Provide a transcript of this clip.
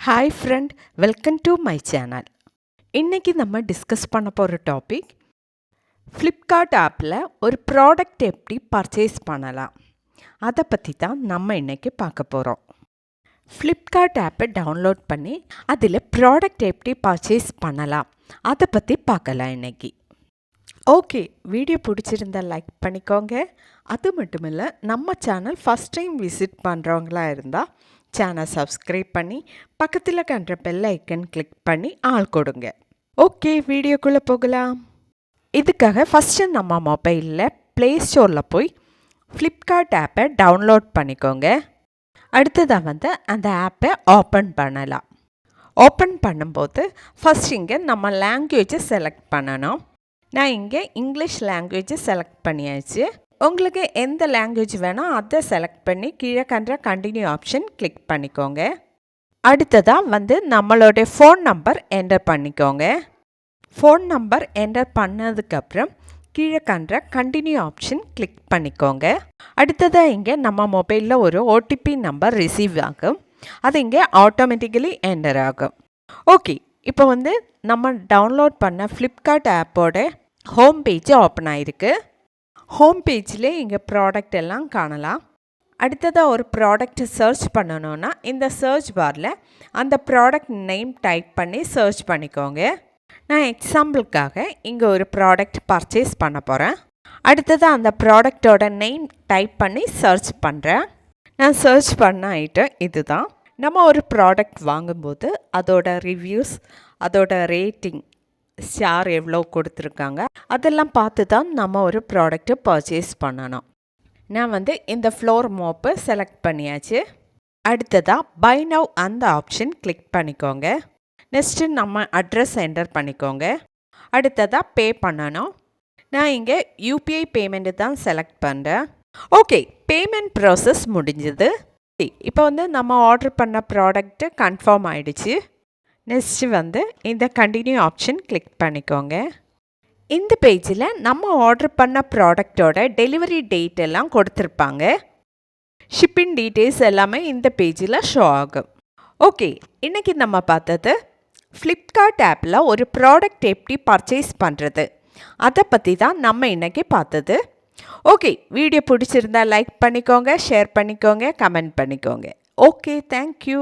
Hi friend, welcome to my channel. இன்றைக்கி நம்ம discuss பண்ண போகிற டாபிக் ஃப்ளிப்கார்ட் ஆப்பில் ஒரு ப்ராடக்ட் எப்படி பர்ச்சேஸ் பண்ணலாம், அதை பற்றி தான் நம்ம இன்றைக்கி பார்க்க போகிறோம். ஃப்ளிப்கார்ட் ஆப்பை டவுன்லோட் பண்ணி அதில் ப்ராடக்ட் எப்படி பர்ச்சேஸ் பண்ணலாம் அதை பற்றி பார்க்கலாம் இன்றைக்கி. ஓகே, வீடியோ பிடிச்சிருந்தா லைக் பண்ணிக்கோங்க. அது மட்டும் இல்லை, நம்ம சேனல் ஃபஸ்ட் டைம் விசிட் பண்ணுறவங்களா இருந்தால் சேனல் சப்ஸ்கிரைப் பண்ணி பக்கத்தில் கண்ட பெல் ஐக்கன் கிளிக் பண்ணி ஆள் கொடுங்க. ஓகே, வீடியோக்குள்ளே போகலாம். இதுக்காக ஃபஸ்ட்டு நம்ம மொபைலில் ப்ளே ஸ்டோரில் போய் ஃப்ளிப்கார்ட் ஆப்பை டவுன்லோட் பண்ணிக்கோங்க. அடுத்ததாக அந்த ஆப்பை ஓப்பன் பண்ணலாம். ஓப்பன் பண்ணும்போது ஃபஸ்ட் இங்கே நம்ம லாங்குவேஜை செலக்ட் பண்ணணும். நான் இங்கே இங்கிலீஷ் லாங்குவேஜை செலக்ட் பண்ணியாச்சு. உங்களுக்கு எந்த லாங்குவேஜ் வேணால் அதை செலக்ட் பண்ணி கீழே கண்ட கண்டினியூ ஆப்ஷன் கிளிக் பண்ணிக்கோங்க. அடுத்ததாக நம்மளுடைய ஃபோன் நம்பர் என்டர் பண்ணிக்கோங்க. ஃபோன் நம்பர் என்டர் பண்ணதுக்கப்புறம் கீழே கண்ட கண்டினியூ ஆப்ஷன் கிளிக் பண்ணிக்கோங்க. அடுத்ததாக இங்கே நம்ம மொபைலில் ஒரு ஓடிபி நம்பர் ரிசீவ் ஆகும். அது இங்கே ஆட்டோமேட்டிக்கலி என்டர் ஆகும். ஓகே, இப்போ நம்ம டவுன்லோட் பண்ண ஃப்ளிப்கார்ட் ஆப்போட ஹோம் பேஜ் ஓப்பன் ஆகிருக்கு. ஹோம் பேஜில் இங்கே ப்ராடக்ட் எல்லாம் காணலாம். அடுத்ததாக ஒரு ப்ராடக்ட் சர்ச் பண்ணணுன்னா இந்த சர்ச் பாரில் அந்த ப்ராடக்ட் நேம் டைப் பண்ணி சர்ச் பண்ணிக்கோங்க. நான் எக்ஸாம்பிளுக்காக இங்கே ஒரு ப்ராடக்ட் பர்ச்சேஸ் பண்ண போகிறேன். அடுத்ததாக அந்த ப்ராடக்டோட நேம் டைப் பண்ணி சர்ச் பண்ணுறேன். நான் சர்ச் பண்ண ஐட்டம் இது தான். நம்ம ஒரு ப்ராடக்ட் வாங்கும்போது அதோட ரிவ்யூஸ், அதோட ரேட்டிங், ஸ்டார் எவ்வளோ கொடுத்துருக்காங்க, அதெல்லாம் பார்த்து தான் நம்ம ஒரு ப்ராடக்ட்டை பர்ச்சேஸ் பண்ணணும். நான் இந்த ஃப்ளோர் மோப்பை செலக்ட் பண்ணியாச்சு. அடுத்ததாக பை நவ் அந்த ஆப்ஷன் கிளிக் பண்ணிக்கோங்க. நெக்ஸ்ட்டு நம்ம அட்ரஸ் என்டர் பண்ணிக்கோங்க. அடுத்ததாக பே பண்ணணும். நான் இங்கே யூபிஐ பேமெண்ட்டு தான் செலக்ட் பண்ணுறேன். ஓகே, பேமெண்ட் ப்ராசஸ் முடிஞ்சது. இப்போ நம்ம ஆர்டர் பண்ண ப்ராடக்ட்டு கன்ஃபார்ம் ஆகிடுச்சு. நெக்ஸ்ட்டு இந்த கண்டினியூ ஆப்ஷன் கிளிக் பண்ணிக்கோங்க. இந்த பேஜில் நம்ம ஆர்டர் பண்ண ப்ராடக்டோட டெலிவரி டேட் எல்லாம் கொடுத்துருப்பாங்க. ஷிப்பிங் டீட்டெயில்ஸ் எல்லாமே இந்த பேஜில் ஷோ ஆகும். ஓகே, இன்றைக்கி நம்ம பார்த்தது ஃப்ளிப்கார்ட் ஆப்பில் ஒரு ப்ராடக்ட் எப்படி பர்ச்சேஸ் பண்ணுறது அதை பற்றி தான் நம்ம இன்றைக்கி பார்த்தது. ஓகே, வீடியோ பிடிச்சிருந்தா லைக் பண்ணிக்கோங்க, ஷேர் பண்ணிக்கோங்க, கமெண்ட் பண்ணிக்கோங்க. Okay, thank you.